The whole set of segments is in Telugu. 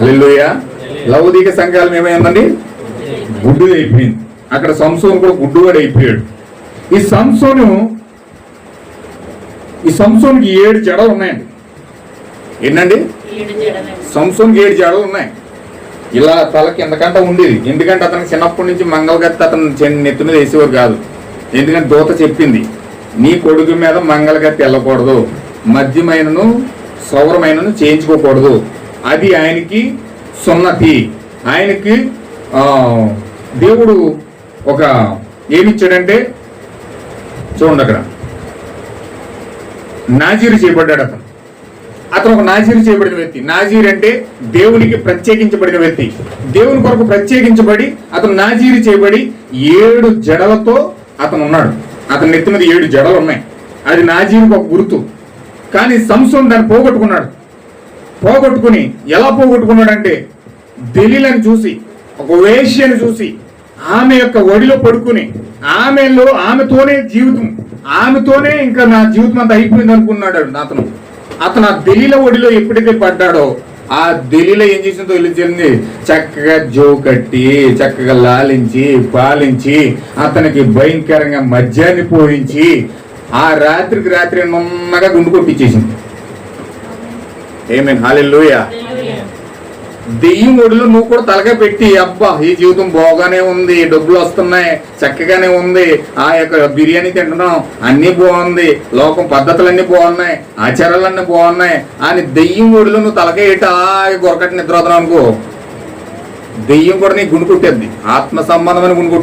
హల్లెలూయా. లౌకిక సంఘాలం ఏమైందండి? గుడ్డు అయిపోయింది. అక్కడ సంసోను కూడా గుడ్డువాడు అయిపోయాడు. ఈ సంసోన్కి 7 జడలు ఉన్నాయండి. ఏంటండి? సంసోన్కి 7 జడలు ఉన్నాయి. ఇలా తలకి ఎంతకంటే ఉండేది. ఎందుకంటే అతనికి చిన్నప్పటి నుంచి మంగళగత్తి అతను నెత్తి మీద వేసేవారు కాదు. ఎందుకంటే దూత చెప్పింది, నీ కొడుకు మీద మంగళగత్తి వెళ్ళకూడదు, మద్యమైనను సౌరమైనను చేయించుకోకూడదు, అది ఆయనకి సున్నతి. ఆయనకి దేవుడు ఒక ఏమిచ్చాడంటే చూడండి, అక్కడ నాజీరు చేయబడ్డాడు. అతను ఒక నాజీరు చేయబడిన వ్యక్తి. నాజీరు అంటే దేవునికి ప్రత్యేకించబడిన వ్యక్తి. దేవుని కొరకు ప్రత్యేకించబడి అతను నాజీరు చేయబడి 7 జడలతో అతను ఉన్నాడు. అతని నెత్తి మీద 7 జడలు ఉన్నాయి. అది నాజీరుకు ఒక గుర్తు. కానీ సంసోను దాన్ని పోగొట్టుకుని ఎలా పోగొట్టుకున్నాడంటే, దెలీలను చూసి, ఒక వేశ్యను చూసి, ఆమె యొక్క ఒడిలో పడుకుని ఆమెతోనే జీవితం, ఆమెతోనే ఇంకా నా జీవితం అంతా అయిపోయింది అనుకున్నాడు అతను ఆ దెలీల ఒడిలో ఎప్పుడైతే పడ్డాడో, ఆ దెలీల ఏం చేసిందో తెలిసింది, చక్కగా జో కట్టి, చక్కగా లాలించి పాలించి, అతనికి భయంకరంగా మద్యాన్ని పోయించి, ఆ రాత్రికి రాత్రి నున్నగా గుండు కొట్టించేసింది. ఆమేన్, హల్లెలూయా. దెయ్యం ఒడిలో నువ్వు కూడా తలగా పెట్టి, అబ్బా ఈ జీవితం బాగానే ఉంది, డబ్బులు వస్తున్నాయి, చక్కగానే ఉంది, ఆ యొక్క బిర్యానీ తింటున్నాం, అన్నీ బాగుంది, లోకం పద్ధతులన్నీ బాగున్నాయి, ఆచారాలన్నీ బాగున్నాయి అని దెయ్యం ఒడిలో నువ్వు తలగా ఏటి అలాగే గొరకట్టి నిద్రవుతున్నావు అనుకో, దెయ్యం కూడా నీకు గుండు కొట్టేద్ది. ఆత్మ సంబంధమైన గుండు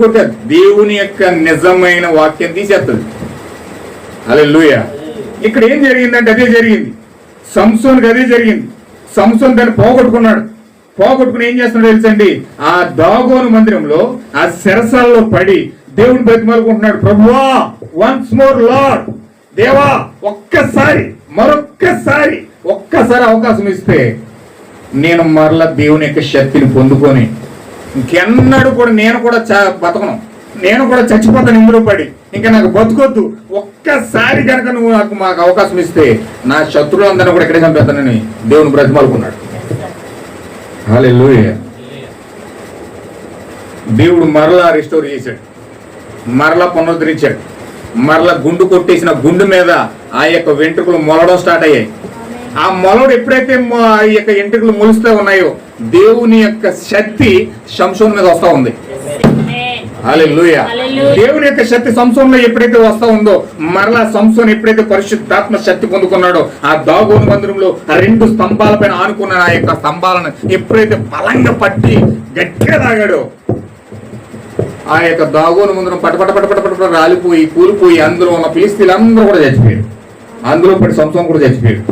కొట్టేద్ది. దేవుని యొక్క నిజమైన వాక్యం తీసేస్తుంది. హల్లెలూయా. ఇక్కడ ఏం జరిగిందంటే అదే జరిగింది. సంసోనుకి అదే జరిగింది. సంసోను దాన్ని పోగొట్టుకుని ఏం చేస్తున్నాడు తెలుసండి, ఆ దాగోను మందిరంలో ఆ శిరసాలలో పడి దేవుని బతిమాలుకుంటున్నాడు, ప్రభువా వన్స్ మోర్ లార్డ్, దేవా ఒక్కసారి అవకాశం ఇస్తే నేను మరలా దేవుని యొక్క శక్తిని పొందుకొని ఇంకెన్నడూ కూడా నేను కూడా బతకను, నేను కూడా చచ్చిపోతాను ఇందులో పడి, ఇంకా నాకు బతుకొద్దు, ఒక్కసారి కనుక నువ్వు మాకు అవకాశం ఇస్తే నా శత్రువులందరినీ కూడా ఇక్కడే చంపేస్తానని దేవుని బ్రతిమాలుకున్నాడు. హల్లెలూయా. దేవుడు మరలా రిస్టోర్ చేశాడు, మరలా పునరుద్ధరించాడు. మరలా గుండు కొట్టేసిన గుండు మీద ఆ యొక్క వెంట్రుకలు మొలడం స్టార్ట్ అయ్యాయి. ఆ మొలడు ఎప్పుడైతే ఆ యొక్క వెంట్రుకలు మొలుస్తూ ఉన్నాయో, దేవుని యొక్క శక్తి సంసోను మీద వస్తా ఉంది. హల్లెలూయా. దేవుని యొక్క శక్తి సంసోనులో ఎప్పుడైతే వస్తా ఉందో, మరలా సంసోను ఎప్పుడైతే పరిశుద్ధాత్మ శక్తి పొందుకున్నాడో, ఆ దాగోను మందిరంలో 2 స్తంభాలపైన ఆనుకున్న ఆ యొక్క స్తంభాలను ఎప్పుడైతే బలంగా పట్టి గట్టిగా తాగాడో, ఆ యొక్క దాగోను మందిరం పటపట రాలిపోయి కూలిపోయి అందులో ఉన్న ఫిలిష్తీయులందరూ కూడా చచ్చిపోయారు. అందులో పడి సంసోను కూడా చచ్చిపోయాడు.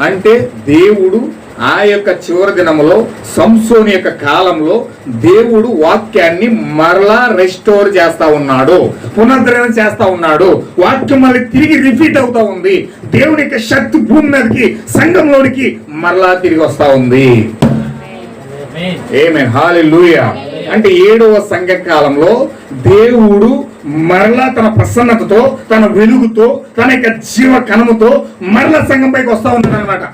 అంటే దేవుడు ఆ యొక్క చివరి దినములో సంసోను యొక్క కాలంలో దేవుడు వాక్యాన్ని మరలా రెస్టోర్ చేస్తా ఉన్నాడు, పునరుద్ధరణ చేస్తా ఉన్నాడు. వాక్యం మళ్ళీ తిరిగి రిపీట్ అవుతా ఉంది. దేవుని యొక్క శక్తి భూమి మీదకి, సంఘంలోనికి మరలా తిరిగి వస్తా ఉంది. ఆమేన్, హల్లెలూయా. అంటే 7వ సంఘ కాలంలో దేవుడు మరలా తన ప్రసన్నతతో, తన వెలుగుతో, తన యొక్క జీవ కణముతో మరలా సంఘం పైకి వస్తా ఉన్నాడు అనమాట.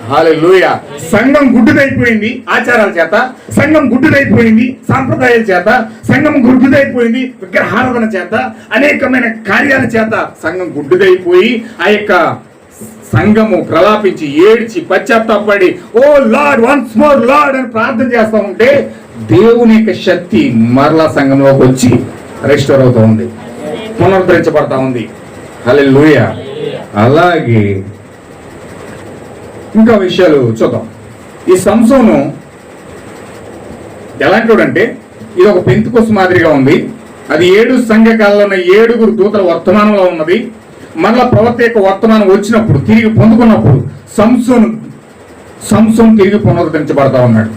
హల్లెలూయా. సంఘం గుడ్డుదైపోయింది ఆచారాల చేత, సంఘం గుడ్డుదైపోయింది సాంప్రదాయాల చేత, సంఘం గుడ్డుదైపోయింది విగ్రహారాధన చేత, అనేకమైన కార్యాల చేత సంఘం గుడ్డుదైపోయి ఆ యొక్క సంఘము ప్రలాపించి ఏడ్చి పశ్చాత్తాపడి ఓ లార్డ్ వన్స్ మోర్ లార్డ్ అని ప్రార్థన చేస్తా ఉంటే, దేవుని యొక్క శక్తి మరలా సంఘంలోకి వచ్చి రెస్టోర్ అవుతా ఉంది, పునరుద్ధరించబడతా ఉంది. హల్లెలూయా. అలాగే ఇంకా విషయాలు చూద్దాం. ఈ సంసోను ఎలాంటివాడంటే, ఇది ఒక పెంతెకోస్తు మాదిరిగా ఉంది. అది 7 సంఘకాలంలో ఉన్న 7 దూతల వర్తమానంలో ఉన్నది. మరలా ప్రవక్త యొక్క వర్తమానం వచ్చినప్పుడు, తిరిగి పొందుకున్నప్పుడు సంసోను తిరిగి పునరుద్ధరించబడతా ఉన్నాడు.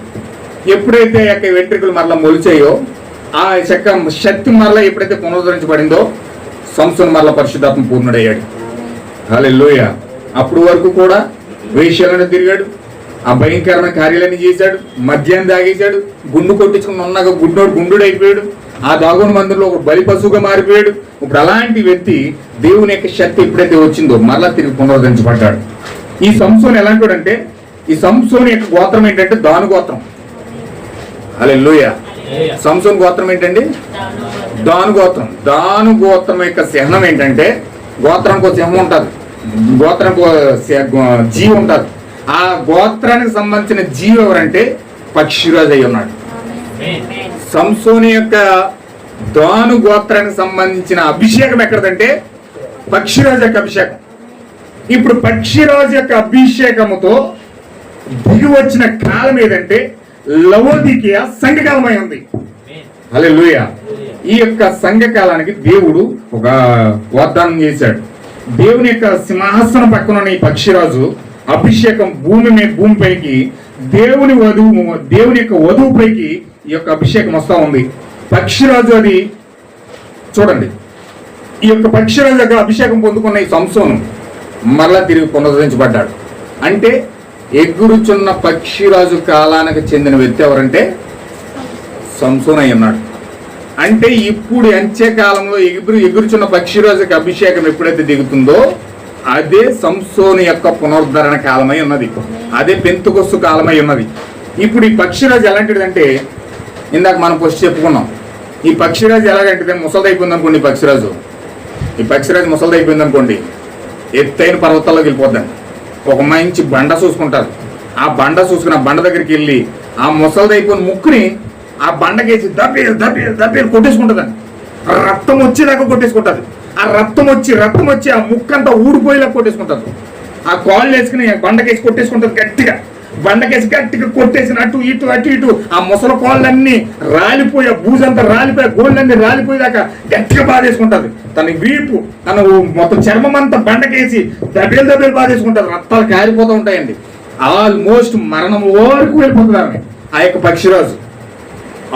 ఎప్పుడైతే యొక్క వెంట్రుకలు మరలా మొలిచాయో, ఆ శక్తి మరలా ఎప్పుడైతే పునరుద్ధరించబడిందో, సంసోను మరలా పరిశుద్ధాత్మ పూర్ణుడయ్యాడు. హల్లెలూయా. అప్పుడు వరకు కూడా వేశ్యలను తిరిగాడు, ఆ భయంకరమైన కార్యాలన్నీ చేశాడు, మద్యాన్ని తాగేశాడు, గుండు కొట్టించుకుని ఉన్నగా గుండు అయిపోయాడు. ఆ దాగోను మందిరంలో ఒక బలి పశువుగా మారిపోయాడు. ఇప్పుడు అలాంటి వ్యక్తి దేవుని యొక్క శక్తి ఎప్పుడైతే వచ్చిందో మరలా తిరిగి పునరుద్ధరించబడ్డాడు. ఈ సంసోను ఎలాంటి అంటే, ఈ సంసోను యొక్క గోత్రం ఏంటంటే దాను గోత్రం. హల్లెలూయా. సంసోను గోత్రం ఏంటండి? దాను గోత్రం. దాను గోత్రం యొక్క చిహ్నం ఏంటంటే, గోత్రానికి ఒక సింహం ఉంటుంది, గోత్రానికి జీవి ఉంటుంది. ఆ గోత్రానికి సంబంధించిన జీవి ఎవరంటే పక్షిరాజు అయి ఉన్నాడు. సంసోను యొక్క దాను గోత్రానికి సంబంధించిన అభిషేకం ఎక్కడదంటే పక్షిరాజు యొక్క అభిషేకం. ఇప్పుడు పక్షిరాజు యొక్క అభిషేకముతో దిగి వచ్చిన కాలం ఏదంటే లవోదికీయ సంఘకాలమై ఉంది. హల్లెలూయా. ఈ యొక్క సంఘకాలానికి దేవుడు ఒక వాగ్దానం చేశాడు. దేవుని యొక్క సింహాసనం పక్కన ఉన్న ఈ పక్షిరాజు అభిషేకం భూమిపైకి దేవుని యొక్క వధువుపైకి ఈ యొక్క అభిషేకం వస్తా ఉంది. పక్షిరాజు అది చూడండి. ఈ యొక్క పక్షిరాజు యొక్క అభిషేకం పొందుకున్న ఈ సంసోను మరలా తిరిగి పునరుద్ధరించబడ్డాడు. అంటే ఎగురుచున్న పక్షిరాజు కాలానికి చెందిన వ్యక్తి ఎవరంటే సంసోను అయి ఉన్నాడు. అంటే ఇప్పుడు అంత్యకాలంలో ఎగురుచున్న పక్షిరాజుకి అభిషేకం ఎప్పుడైతే దిగుతుందో అదే సంసోను యొక్క పునరుద్ధరణ కాలమై ఉన్నది, అదే పెంతుకొస్తు కాలమై ఉన్నది. ఇప్పుడు ఈ పక్షిరాజు ఎలాంటిదంటే, ఇందాక మనం ఫస్ట్ చెప్పుకున్నాం, ఈ పక్షిరాజు ఎలాగంటే ముసలిదైపోయింది అనుకోండి. ఈ పక్షిరాజు ముసలిదైపోయింది అనుకోండి, ఎత్తైన పర్వతాల్లోకి వెళ్ళిపోద్దండి. ఒక మంచి బండ చూసుకుంటారు. ఆ బండ చూసుకుని ఆ బండ దగ్గరికి వెళ్ళి ఆ ముసలిదైపోయిన ముక్కుని ఆ బండకేసి దబ్బేలు కొట్టేసుకుంటుందండి. రక్తం వచ్చేదాకా కొట్టేసుకుంటుంది. ఆ రక్తం వచ్చి ఆ ముక్కంతా ఊడిపోయేలా కొట్టేసుకుంటుంది. ఆ కాళ్ళు వేసుకుని బండకేసి కొట్టేసుకుంటుంది గట్టిగా. బండకేసి గట్టిగా కొట్టేసిన అటు ఇటు ఆ ముసలి కాళ్ళన్నీ రాలిపోయి, ఆ బూజంతా రాలిపోయి, గోళ్ళన్నీ రాలిపోయేదాకా గట్టిగా బాధేసుకుంటుంది. తన వీపు, తన మొత్తం చర్మం అంతా బండకేసి దబ్బేలు బాధేసుకుంటుంది. రక్తాలు కారిపోతూ ఉంటాయండి. ఆల్మోస్ట్ మరణం వరకు వెళ్ళిపోతుంది ఆమె, ఆ యొక్క పక్షిరాజు.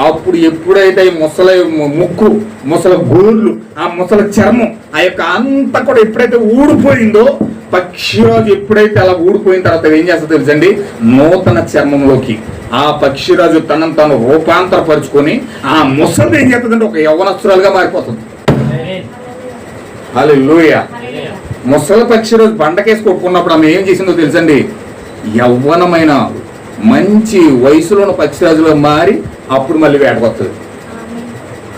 అప్పుడు ఎప్పుడైతే ఈ ముసలి ముక్కు, ముసలి గోళ్ళు, ఆ ముసలి చర్మం, ఆ యొక్క అంతా కూడా ఎప్పుడైతే ఊడిపోయిందో, పక్షిరాజు ఎప్పుడైతే అలా ఊడిపోయిన తర్వాత ఏం చేస్తుందో తెలుసండి, నూతన చర్మంలోకి ఆ పక్షిరాజు తనను తాను రూపాంతరపరుచుకొని ఆ ముసలి ఏం చేస్తుందంటే ఒక యవ్వనస్తురాలుగా మారిపోతుంది. హల్లెలూయా. ముసలి పక్షిరాజు బండకేసి కొట్టుకున్నప్పుడు ఆమె ఏం చేసిందో తెలుసండి, యవ్వనమైన మంచి వయసులో ఉన్న పక్షిరాజులో మారి అప్పుడు మళ్ళీ వేటకొస్తుంది.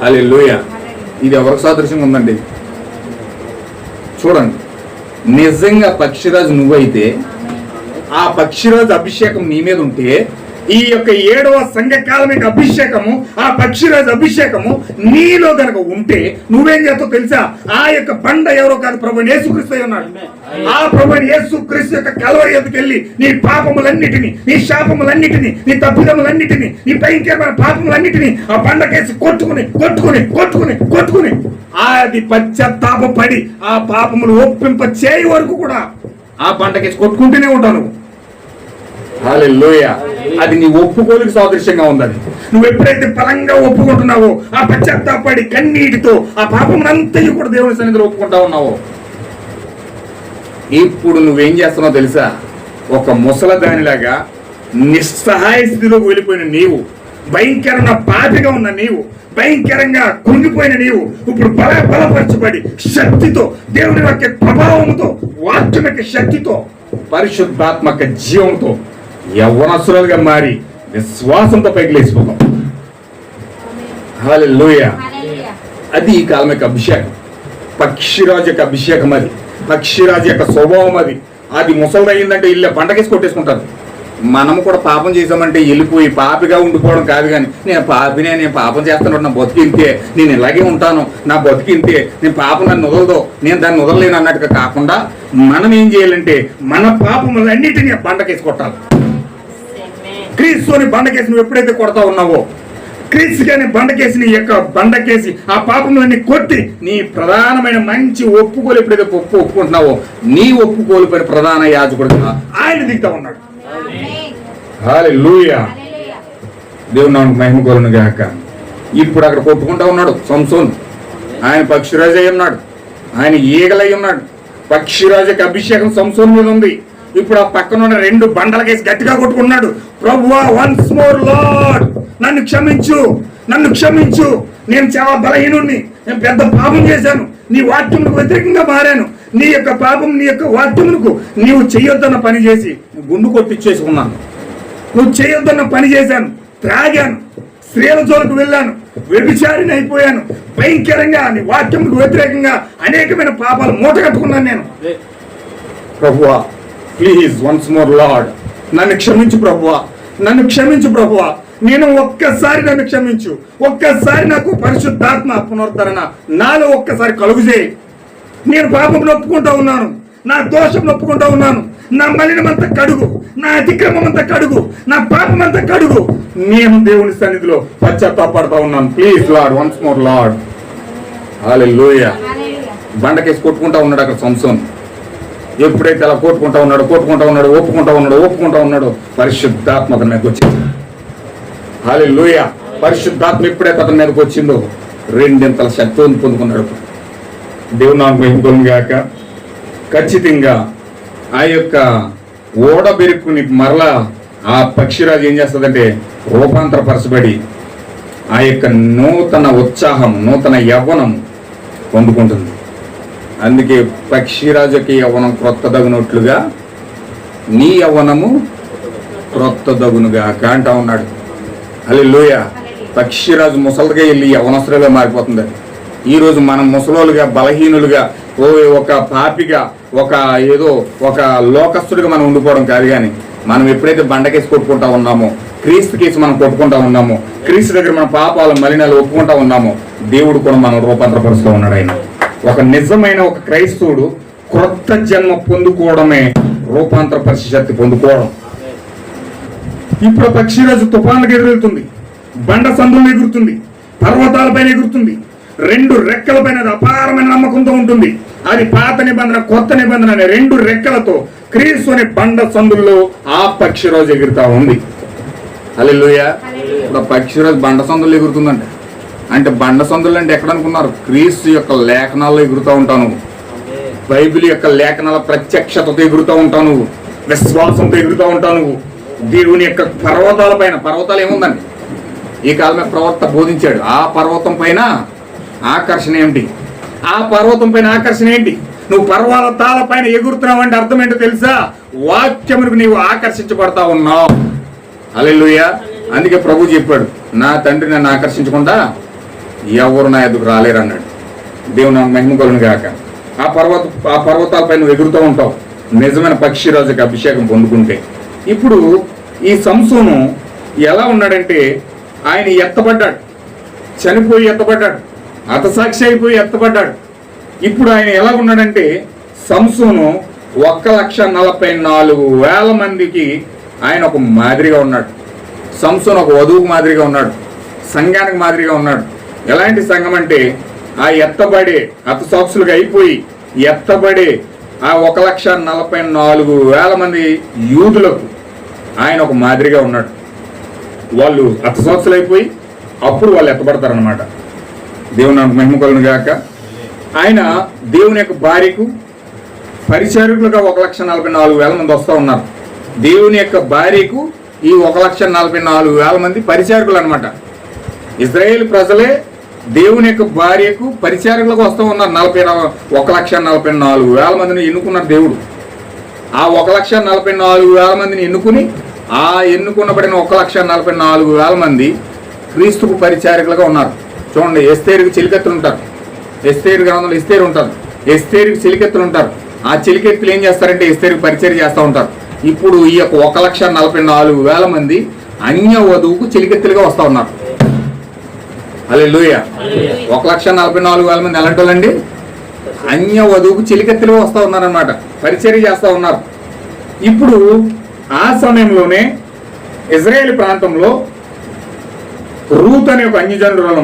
హల్లెలూయా. ఇది ఎవరికి సాదృశ్యంగా ఉందండి? చూడండి, నిజంగా పక్షిరాజు నువ్వైతే, ఆ పక్షిరాజు అభిషేకం నీ మీద ఉంటే, ఈ యొక్క 7వ సంఘకాలం యొక్క అభిషేకము, ఆ పక్షిరాజు అభిషేకము నీలో గనక ఉంటే నువ్వేం చేస్తావు తెలుసా? ఆ యొక్క బండ ఎవరో కాదు, ప్రభువైన యేసుక్రీస్తు ఉన్నాడు. ఆ ప్రభువైన యేసుక్రీస్తు యొక్క కల్వరి ఎదుకు వెళ్ళి నీ పాపములన్నిటిని, నీ శాపములన్నిటిని, నీ తప్పిదములన్నిటిని, నీ భయంకరమైన పాపములన్నిటిని ఆ బండకేసి కొట్టుకుని అది పశ్చాత్తాపడి ఆ పాపములు ఒప్పింప చేయి వరకు కూడా ఆ బండకేసి కొట్టుకుంటూనే ఉంటావు నువ్వు. హల్లెలూయా. అది నీ ఒప్పుకోలుకి సాదృశ్యంగా ఉంది. నువ్వు ఎప్పుడైతే బలంగా ఒప్పుకుంటున్నావో, ఆ పశ్చాత్తాపడి కన్నీటితో ఆ పాపమునంతయు కూడా దేవుని సన్నిధిలో ఒప్పుకుంటా ఉన్నావో, ఇప్పుడు నువ్వేం చేస్తున్నావు తెలుసా? ఒక ముసలదానిలాగా నిస్సహాయ స్థితిలోకి వెళ్ళిపోయిన నీవు, భయంకరమైన పాపిగా ఉన్న నీవు, భయంకరంగా కుంగిపోయిన నీవు ఇప్పుడు బలపరచబడి శక్తితో, దేవుని యొక్క ప్రభావంతో, వాక్యం యొక్క శక్తితో, పరిశుద్ధాత్మక జీవంతో యవ్వనస్తులుగా మారి విశ్వాసంతో పైకి లేచిపోతాం. హల్లెలూయా. అది ఈ కాలం యొక్క అభిషేకం, పక్షిరాజు యొక్క అభిషేకం. అది పక్షిరాజు యొక్క స్వభావం. అది ముసలిదయ్యిందంటే ఇల్లు బండకేసి కొట్టేసుకుంటారు. మనము కూడా పాపం చేసామంటే వెళ్ళిపోయి పాపిగా ఉండిపోవడం కాదు, కానీ నేను పాపం చేస్తాను, నా బతికి ఇంతే, నేను ఇలాగే ఉంటాను, నా బతికి ఇంతే, నేను పాపం నన్ను వదలదో, నేను దాన్ని వదలలేను అన్నట్టుగా కాకుండా మనం ఏం చేయాలంటే మన పాపములన్నిటినీ బండకేసి కొట్టాలి. క్రీస్తుని బండకేసి నువ్వు ఎప్పుడైతే కొడతా ఉన్నావో, క్రీస్తుగానే బండకేసి బండకేసి ఆ పాపములన్నీ కొట్టి నీ ప్రధానమైన మంచి ఒప్పుకోలు ఎప్పుడైతే ఒప్పుకుంటున్నావో, నీ ఒప్పుకోలు పైన ప్రధాన యాజకుడుగా ఆయన దిగుతా ఉన్నాడు. హల్లెలూయా. దేవుని నామమునకు మహిమ కలుగును గాక. ఇప్పుడు అక్కడ కొట్టుకుంటా ఉన్నాడు సంసోను. ఆయన పక్షిరాజు అయి ఉన్నాడు, ఆయన ఈగలై ఉన్నాడు. పక్షిరాజుకి అభిషేకం సంసోను మీద ఉంది. ఇప్పుడు ఆ పక్కన ఉన్న 2 బండలకేసి గట్టిగా కొట్టుకున్నాడు. ప్రభువా, వన్స్ మోర్ లార్డ్, నన్ను క్షమించు, నేను చాలా బలహీనుణ్ణి, నేను పెద్ద పాపం చేశాను, నీ వాక్యములకు వ్యతిరేకంగా మారాను, నీ యొక్క పాపం, నీ యొక్క వాక్యమునకు నీవు చేయొద్దన్న పని చేసి గుండు కొట్టించేసుకున్నాను. నువ్వు చేయొద్దన్న పని చేశాను, త్రాగాను, స్త్రీల జోలికి వెళ్ళాను, వ్యభిచారిని అయిపోయాను, భయంకరంగా నీ వాక్యముకు వ్యతిరేకంగా అనేకమైన పాపాలు మూట కట్టుకున్నాను నేను. ప్రభువా ప్లీజ్ వన్స్ మోర్ లార్డ్, నన్ను క్షమించు ప్రభువా, నన్ను క్షమించు ప్రభువా, నేను ఒక్కసారి నన్ను క్షమించు, ఒక్కసారి నాకు పరిశుద్ధాత్మ పునరుద్ధరణ నాలో ఒక్కసారి కలుగు చేయి. నేను పాపం ఒప్పుకుంటా ఉన్నాను, నా దోషం ఒప్పుకుంటా ఉన్నాను, నా మలినమంతా కడుగు, నా అతిక్రమం అంతా కడుగు, నా పాపం అంతా కడుగు. నేను దేవుని సన్నిధిలో పశ్చాత్తాపడతా ఉన్నాను. Please Lord, once more Lord. Hallelujah. బండకేసి కొట్టుకుంటా ఉన్నాడు అక్కడ సంసోన్. ఎప్పుడైతే అలా కొట్టుకుంటా ఉన్నాడు, ఒప్పుకుంటా ఉన్నాడు, పరిశుద్ధాత్మ అతని మీదకి వచ్చింది. హల్లెలూయా. పరిశుద్ధాత్మ ఎప్పుడైతే అతని మీదకి వచ్చిందో రెండింతల శక్తిని పొందుకున్నాడు. దేవుని నామమునకు మహిమ కలుగును గాక. ఖచ్చితంగా ఆ యొక్క ఓడ బెరుకుని మరలా ఆ పక్షిరాజు ఏం చేస్తుందంటే రూపాంతరపరచబడి ఆ యొక్క నూతన ఉత్సాహం, నూతన యవ్వనం పొందుకుంటుంది. అందుకే పక్షిరాజుకి యవ్వనం క్రొత్తదగునట్లుగా నీ యవ్వనము క్రొత్తదగునుగాక అంటా ఉన్నాడు. హల్లెలూయా. పక్షిరాజు ముసలిగా వెళ్ళి యవ్వనస్తులుగా మారిపోతుంది. ఈరోజు మనం ముసలోలుగా, బలహీనులుగా, ఒక పాపిగా, ఒక లోకస్తుడిగా మనం ఉండిపోవడం కాదు. కానీ మనం ఎప్పుడైతే బండకేసి కొట్టుకుంటా ఉన్నామో, క్రీస్తు కేసు మనం కొట్టుకుంటా ఉన్నామో, క్రీస్తు దగ్గర మన పాపాలు మలినాలు ఒప్పుకుంటా ఉన్నామో, దేవుడు కూడా మనం రూపాంతరపరుస్తూ ఉన్నాడు. ఆయన ఒక నిజమైన ఒక క్రైస్తవుడు క్రొత్త జన్మ పొందుకోవడమే రూపాంతరపరిచే శక్తి పొందుకోవడం. ఇప్పుడు పక్షిరాజు తుఫాన్లకు ఎదురెళ్తుంది, బండ సందులు ఎగురుతుంది, పర్వతాలపైన ఎగురుతుంది, రెండు రెక్కలపైన అపారమైన నమ్మకంతో ఉంటుంది. అది పాత నిబంధన, కొత్త నిబంధన అనే రెండు రెక్కలతో క్రీస్తు అనే బండ సందుల్లో ఆ పక్షిరాజు ఎగురుతా ఉంది. హల్లెలూయా. ఇప్పుడు పక్షిరాజు బండ సందుల్లో ఎగురుతుందంటే, అంటే బండ సందులు అంటే ఎక్కడ అనుకున్నారు? క్రీస్తు యొక్క లేఖనాల్లో ఎగురుతూ ఉంటావు నువ్వు, బైబిల్ యొక్క లేఖనాల ప్రత్యక్షతతో ఎగురుతూ ఉంటావు నువ్వు, విశ్వాసంతో ఎగురుతూ ఉంటావు నువ్వు. దేవుని యొక్క పర్వతాలపైన, పర్వతాలు ఏముందండి ఈ కాలమే ప్రవక్త బోధించాడు. ఆ పర్వతం పైన ఆకర్షణ ఏమిటి? ఆ పర్వతం పైన ఆకర్షణ ఏంటి? నువ్వు పర్వతాల పైన ఎగురుతున్నావు అంటే అర్థం ఏంటో తెలుసా? వాక్యమునికి నీవు ఆకర్షించబడతా ఉన్నావు. హల్లెలూయా. అందుకే ప్రభు చెప్పాడు, నా తండ్రి నన్ను ఆకర్షించకుండా ఎవరు నా ఎదుగు రాలేరు అన్నాడు. దేవుని మహిమ కలుగును గాక. ఆ పర్వతాలపై నువ్వు ఎగురుతూ ఉంటావు నిజమైన పక్షిరాజుకి అభిషేకం పొందుకుంటే. ఇప్పుడు ఈ సంసోను ఎలా ఉన్నాడంటే, ఆయన ఎత్తబడ్డాడు, చనిపోయి ఎత్తబడ్డాడు, హతసాక్షి అయిపోయి ఎత్తబడ్డాడు. ఇప్పుడు ఆయన ఎలా ఉన్నాడంటే, సంసోను 1,44,000 మందికి ఆయన ఒక మాదిరిగా ఉన్నాడు. సంసోను ఒక వధువుకు మాదిరిగా ఉన్నాడు, సంఘానికి మాదిరిగా ఉన్నాడు. ఎలాంటి సంఘం అంటే, ఆ ఎత్తబడే హతసాక్షులుగా అయిపోయి ఎత్తబడే ఆ 1,44,000 మంది యూదులకు ఆయన ఒక మాదిరిగా ఉన్నాడు. వాళ్ళు హతసాక్షులు అయిపోయి అప్పుడు వాళ్ళు ఎత్తబడతారనమాట. దేవుని మహిమ కలుగును గాక. ఆయన దేవుని యొక్క భార్యకు పరిచారకులుగా 1,44,000 మంది వస్తూ ఉన్నారు. దేవుని యొక్క భార్యకు ఈ 1,44,000 మంది పరిచారకులు అనమాట. ఇజ్రాయేల్ ప్రజలే దేవుని యొక్క భార్యకు పరిచారకులుగా వస్తూ ఉన్నారు. 1,44,000 మందిని ఎన్నుకున్నారు దేవుడు. ఆ 1,44,000 మందిని ఎన్నుకుని, ఆ ఎన్నుకున్నబడిన 1,44,000 మంది క్రీస్తుకు పరిచారకులుగా ఉన్నారు. చూడండి, ఎస్తేరుకి చెలికెత్తులు ఉంటారు, ఎస్తేరు గ్రంథంలో ఎస్తేరు ఉంటారు, ఎస్తేరుకి చెలికెత్తులు ఉంటారు. ఆ చెలికెత్తులు ఏం చేస్తారంటే ఎస్తేరుకి పరిచయం చేస్తూ ఉంటారు. ఇప్పుడు ఈ యొక్క 1,44,000 మంది అన్య వధువుకు చెలికెత్తులుగా వస్తూ ఉన్నారు. హల్లెలూయా. 1,44,000 మంది ఎలాంటి వాళ్ళండి? అన్య వధువుకు చెలికెత్తులుగా వస్తూ ఉన్నారనమాట, పరిచర్య చేస్తూ ఉన్నారు. ఇప్పుడు ఆ సమయంలోనే ఇజ్రాయేల్ ప్రాంతంలో రూత్ అనే ఒక అన్యజనురాలు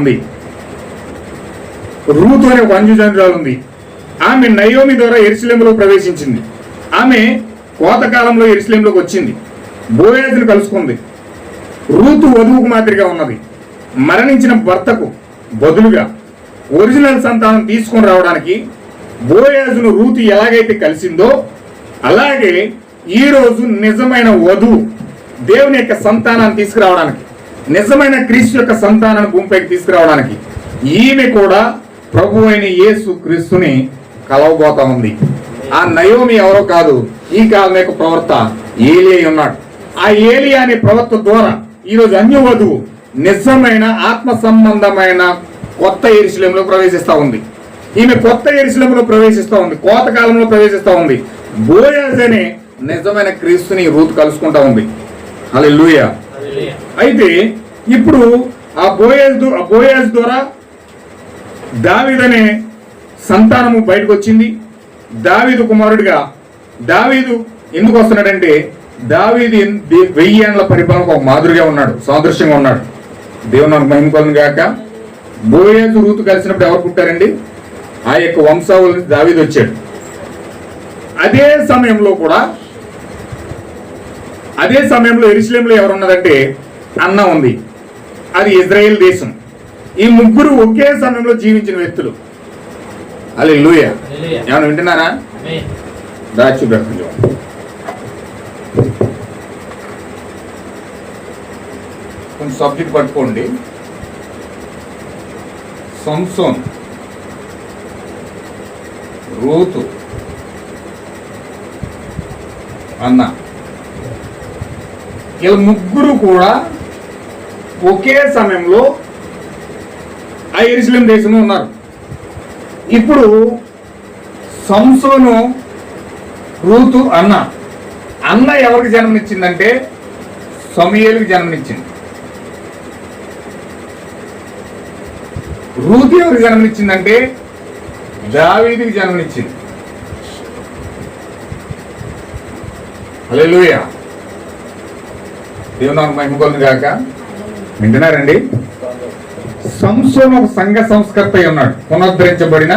ఉంది. ఆమె నయోమి ద్వారా యెరూషలేములో ప్రవేశించింది. ఆమె కోతకాలంలో యెరూషలేములోకి వచ్చింది, బోయాజును కలుసుకుంది. రూతు వధువుకు మాదిరిగా ఉన్నది. మరణించిన భర్తకు బదులుగా ఒరిజినల్ సంతానం తీసుకొని రావడానికి బోయాజును రూతు ఎలాగైతే కలిసిందో, అలాగే ఈరోజు నిజమైన వధువు దేవుని యొక్క సంతానాన్ని తీసుకురావడానికి, నిజమైన క్రీస్తు యొక్క సంతానాన్ని భూమిపైకి తీసుకురావడానికి ఈమె కూడా ప్రభు అయిన యేసు క్రీస్తుని కలవబోతా ఉంది. ఆ నయోమి ఎవరో కాదు, ఈ కాలం యొక్క ప్రవక్త ఏలియా ఉన్నాడు. ఆ ఏలియా అనే ప్రవక్త ద్వారా ఈరోజు అన్యవధువు నిజమైన ఆత్మ సంబంధమైన కొత్త యెరూషలేములో ప్రవేశిస్తా ఉంది. ఈమె కొత్త యెరూషలేములో ప్రవేశిస్తా ఉంది, కోతకాలంలో ప్రవేశిస్తా ఉంది. బోయజ్ అనే నిజమైన క్రీస్తుని రూతు కలుసుకుంటా ఉంది. హల్లెలూయా. అయితే ఇప్పుడు ఆ బోయజ్ ద్వారా దావీదు అనే సంతానము బయటకు వచ్చింది. దావీదు కుమారుడిగా దావీదు ఎందుకు వస్తున్నాడంటే, దావీదు 1000 ఏళ్ల పరిపాలనకు ఒక మాదిరిగా ఉన్నాడు, సాదృశ్యంగా ఉన్నాడు. దేవుని మహిమ కలుగును గాక. బోయజు రూతు కలిసినప్పుడు ఎవరు పుట్టారండి? ఆ యొక్క వంశావళి నుంచి దావీదు వచ్చాడు. అదే సమయంలో యెరూషలేములో ఎవరు ఉన్నదంటే అన్న ఉంది, అది ఇజ్రాయేల్ దేశం. ఈ ముగ్గురు ఒకే సమయంలో జీవించిన వ్యక్తులు. హల్లెలూయా. ఏమైనా వింటున్నారా? దాచి కొంచెం సబ్జెక్ట్ పట్టుకోండి. సంసోన్, రూతు, అన్న, వీళ్ళ ముగ్గురు కూడా ఒకే సమయంలో ఆ యెరూషలేము దేశంలో ఉన్నారు. ఇప్పుడు సంసోను, రూతు, అన్న ఎవరికి జన్మనిచ్చిందంటే సమూయేలుకి జన్మనిచ్చింది. రూతు ఎవరికి జన్మనిచ్చిందంటే దావీదుకి జన్మనిచ్చింది. హల్లెలూయా. దేవుని మహిమ కలుగును గాక. వింటున్నారండి? సంసోను ఒక సంఘ సంస్కర్త అయి ఉన్నాడు, పునరుద్ధరించబడిన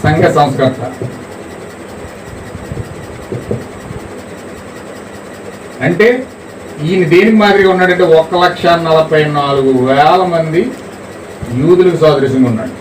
సంఘ సంస్కర్త. అంటే ఈయన దేనికి మాదిరిగా ఉన్నాడంటే 1,44,000 మంది యూదులకు సాదృశ్యంగా ఉన్నాడు.